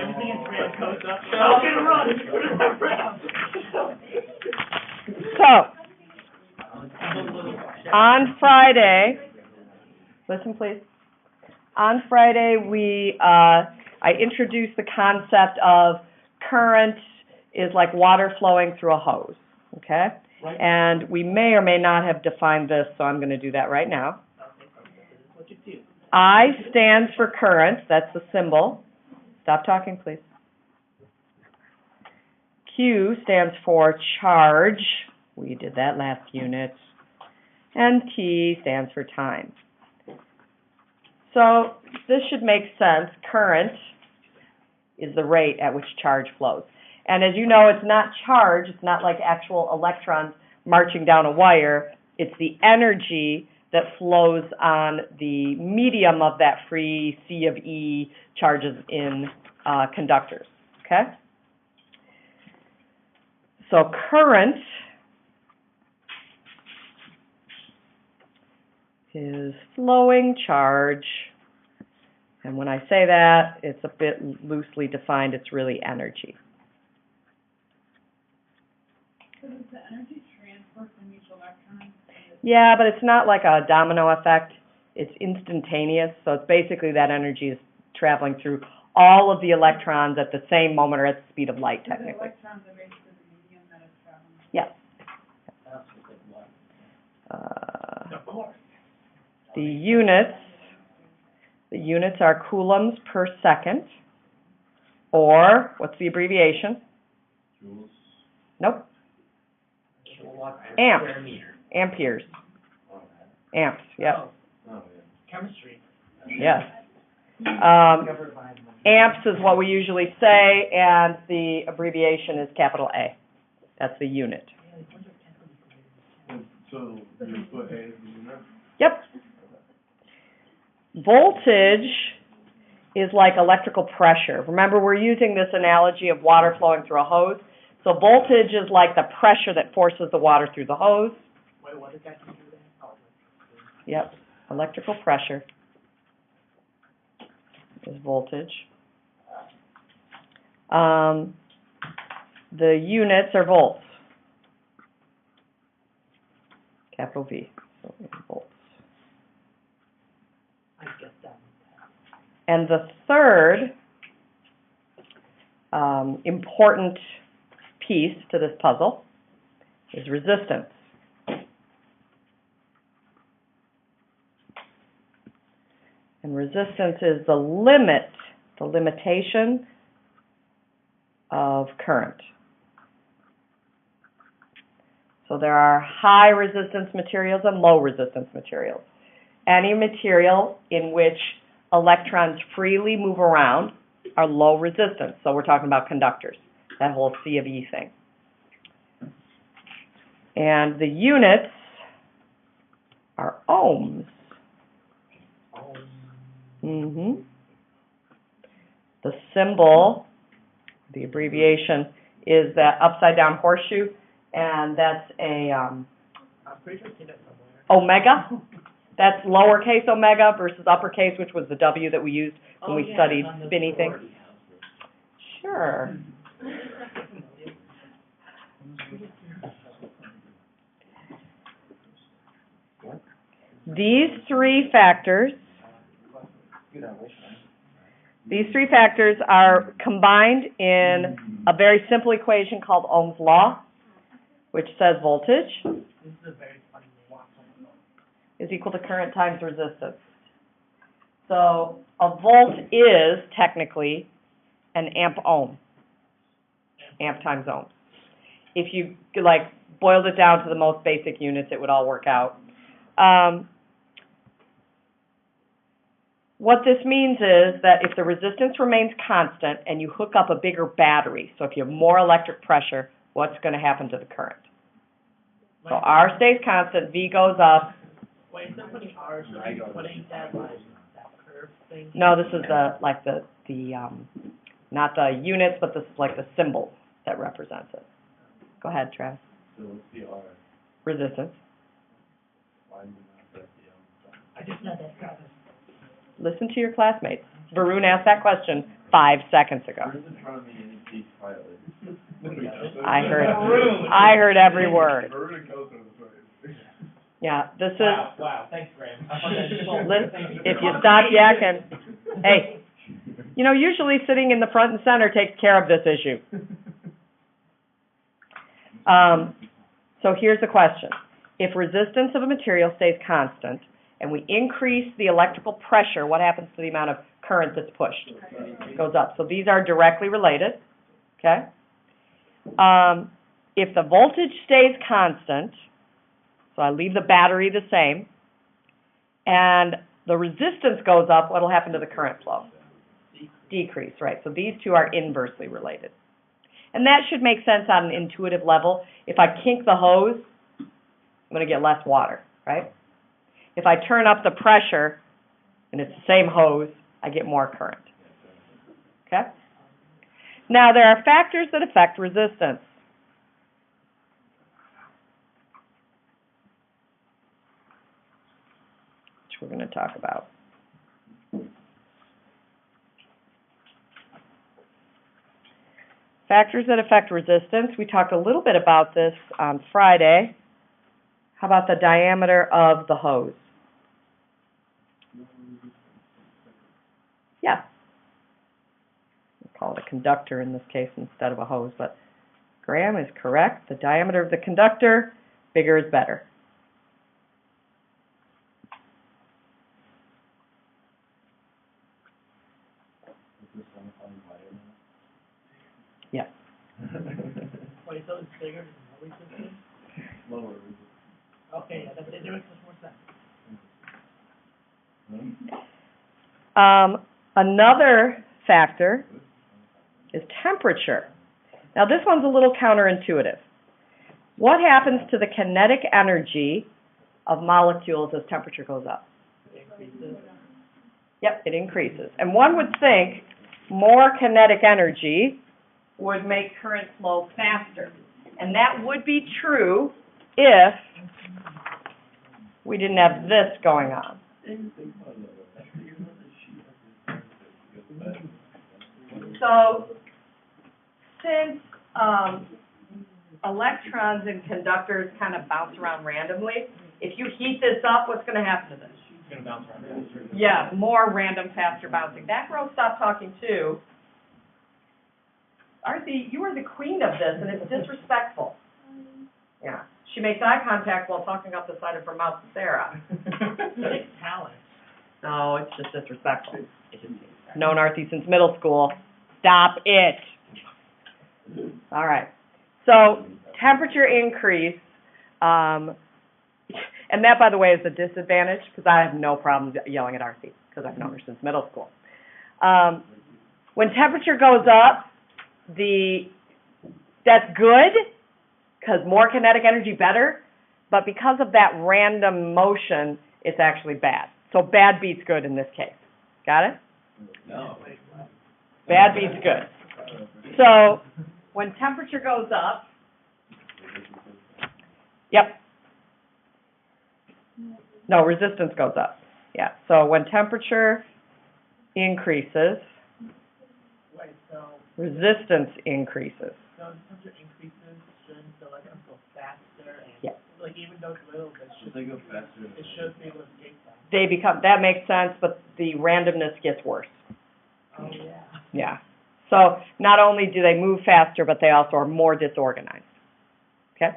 Everything is red goes up. How can it run? So, on Friday, listen please. On Friday, I introduced the concept of current is like water flowing through a hose, okay? Right. And we may or may not have defined this, so I'm going to do that right now. What you do? I stands for current, that's the symbol. Stop talking, please. Q stands for charge. We did that last unit. And T stands for time. So this should make sense. Current is the rate at which charge flows. And as you know, it's not charge, it's not like actual electrons marching down a wire. It's the energy that flows on the medium of that free C of E charges in conductors, okay? So current is flowing charge, and when I say that, it's a bit loosely defined, it's really energy. So does the energy transfer from each electron? Yeah, but it's not like a domino effect. It's instantaneous, so it's basically that energy is traveling through all of the electrons at the same moment or at the speed of light, So the technically. electrons are basically the medium that it's traveling. Yes. Of course. The units are coulombs per second, or what's the abbreviation? Joules. Nope. Kilowatt per Amps. square meter. Amperes. Oh, Amps, yep. Oh, yeah. chemistry. Yes. Covered by the- Amps is what we usually say, and the abbreviation is capital A. That's the unit. So you put A as the unit? Yep. Voltage is like electrical pressure. Remember, we're using this analogy of water flowing through a hose. So voltage is like the pressure that forces the water through the hose. Wait, what did that do there? Oh, Yep. Electrical pressure is voltage. The units are volts. Capital V. So volts. I get that. And the third important piece to this puzzle is resistance. And resistance is the limit, the limitation of current. So there are high resistance materials and low resistance materials. Any material in which electrons freely move around are low resistance. So we're talking about conductors, that whole C of E thing. And the units are ohms. Mm-hmm. The symbol, the abbreviation, is that upside down horseshoe, and that's a I'm pretty sure I've seen it somewhere. omega. That's lowercase omega versus uppercase, which was the W that we used when we studied on the spinny things. sorority house. Sure. These three factors are combined in a very simple equation called Ohm's law, which says voltage This is a very funny name. is equal to current times resistance. So a volt is technically an amp ohm, amp times ohm. If you like boiled it down to the most basic units, it would all work out. What this means is that if the resistance remains constant and you hook up a bigger battery, so if you have more electric pressure, what's going to happen to the current? So R stays constant, V goes up. Wait, instead of putting R's, are you putting that like that curve thing? No, this is not the units, but this is like the symbol that represents it. Go ahead, Travis. So what's the R? Resistance. Why do you not press the I just know that Travis. Listen to your classmates. Varun asked that question 5 seconds ago. Where's the front of the NEC quietly? I heard every word. Yeah, this is, Wow, thanks, Graham. if you stop yakking, hey, you know, usually sitting in the front and center takes care of this issue. So here's the question. If resistance of a material stays constant and we increase the electrical pressure, what happens to the amount of current that's pushed? It goes up. So these are directly related, okay? If the voltage stays constant, so I leave the battery the same, and the resistance goes up, what'll happen to the current flow? Decrease, right? So these two are inversely related. And that should make sense on an intuitive level. If I kink the hose, I'm going to get less water, right? If I turn up the pressure, and it's the same hose, I get more current. Okay? Now, there are factors that affect resistance. Which we're going to talk about. Factors that affect resistance. We talked a little bit about this on Friday. How about the diameter of the hose? Yeah. We'll call it a conductor in this case instead of a hose, but Graham is correct. The diameter of the conductor, bigger is better. Yeah. Wait, so it's bigger than the resistance? Lower. Okay, yeah, that makes more sense. Another factor is temperature. Now, this one's a little counterintuitive. What happens to the kinetic energy of molecules as temperature goes up? It increases. Yep, it increases. And one would think more kinetic energy would make current flow faster. And that would be true if we didn't have this going on. So, since electrons and conductors kind of bounce around randomly, if you heat this up, what's going to happen to this? It's gonna bounce around faster. Yeah, more random, faster bouncing. That girl stopped talking too. Arthie, you are the queen of this, and it's disrespectful. Yeah. She makes eye contact while talking up the side of her mouth to Sarah. It's talent. No, it's just disrespectful. Known Arthie since middle school. Stop it. All right. So, temperature increase, and that, by the way, is a disadvantage, because I have no problem yelling at Arthie, because I've known her since middle school. When temperature goes up, that's good, because more kinetic energy, better, but because of that random motion, it's actually bad. So bad beats good in this case. Got it? No. Bad beats good. So when temperature goes up, yep. No, resistance goes up. Yeah, so when temperature increases, Wait, so, resistance increases. so in terms of increases, shouldn't the electrons go faster and, Yeah. like, even though it's little, but Should they go faster? it should be able to escape that. They become, that makes sense, but the randomness gets worse. Oh, yeah. Yeah. So not only do they move faster, but they also are more disorganized. Okay?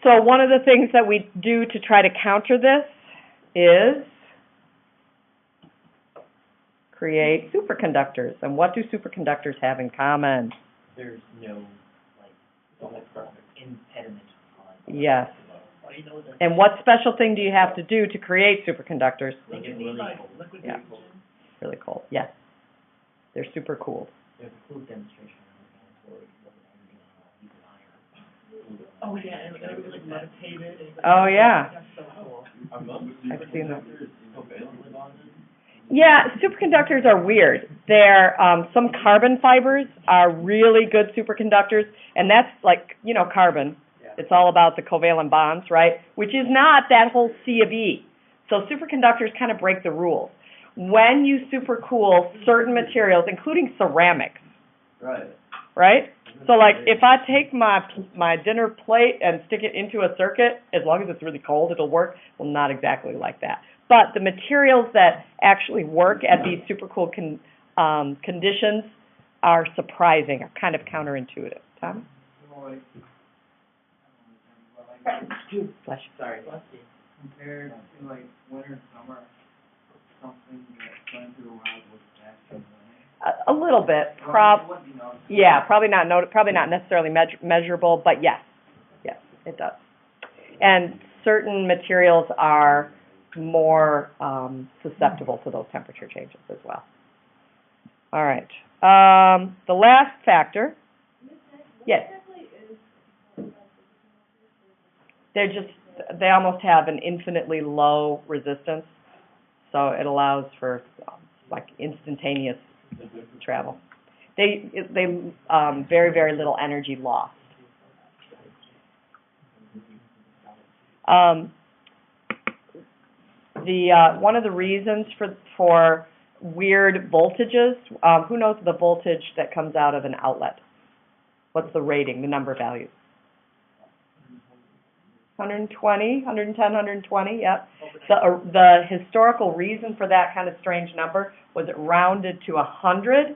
So one of the things that we do to try to counter this is create superconductors. And what do superconductors have in common? There's no, like, impediment on. Yes. Well, you know that. And what special thing do you have to do to create superconductors? They get really cold. Liquid Yeah. nitrogen. Really cold. Yes. They're super cooled. There's a cool demonstration Oh, yeah, and it was like levitated. And Oh, yeah. That's so cool. I've seen that. Yeah, superconductors are weird. They're, some carbon fibers are really good superconductors, and that's like, you know, carbon. It's all about the covalent bonds, right? Which is not that whole sea of E. So superconductors kind of break the rules. when you supercool certain materials, including ceramics, Right. right? So like, if I take my dinner plate and stick it into a circuit, as long as it's really cold, it'll work. Well, not exactly like that. But the materials that actually work at these supercooled conditions are surprising, are kind of counterintuitive. Tom? Bless you. Sorry. Bless you. Compared to like winter, summer, something that's going through a while was faster than A little bit, probably not necessarily measurable, but yes, it does. And certain materials are more susceptible to those temperature changes as well. All right. The last factor, yes. They almost have an infinitely low resistance, so it allows for like instantaneous travel. They very, very little energy loss. One of the reasons for weird voltages, who knows the voltage that comes out of an outlet? What's the rating, the number value? 120, 110, 120, yep. The historical reason for that kind of strange number was it rounded to 100,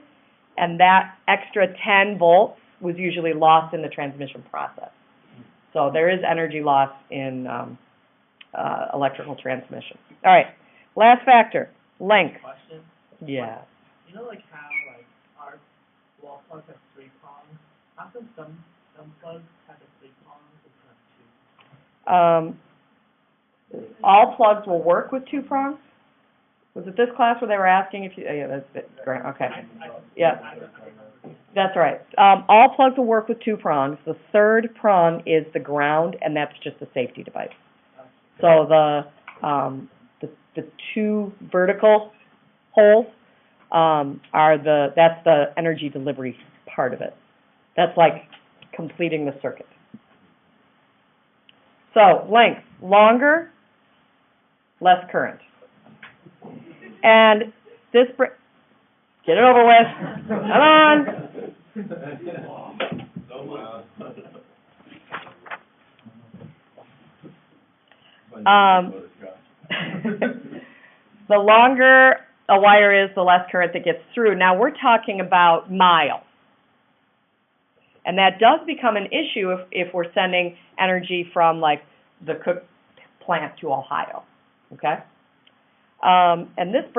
and that extra 10 volts was usually lost in the transmission process. So there is energy loss in electrical transmission. All right, last factor, length. Question? Yeah. You know like how like our wall plugs have 3 prongs? How come some plugs have the 3 prongs and some have 2? All plugs will work with 2 prongs? Was it this class where they were asking if you, yeah, that's great, okay. Yeah, that's right. All plugs will work with 2 prongs. The third prong is the ground, and that's just a safety device. So the 2 vertical holes that's the energy delivery part of it. That's like completing the circuit. So length, longer, less current. And this, get it over with, come on. The longer a wire is, the less current that gets through. Now we're talking about miles. And that does become an issue if we're sending energy from like the Cook plant to Ohio, okay? And this brings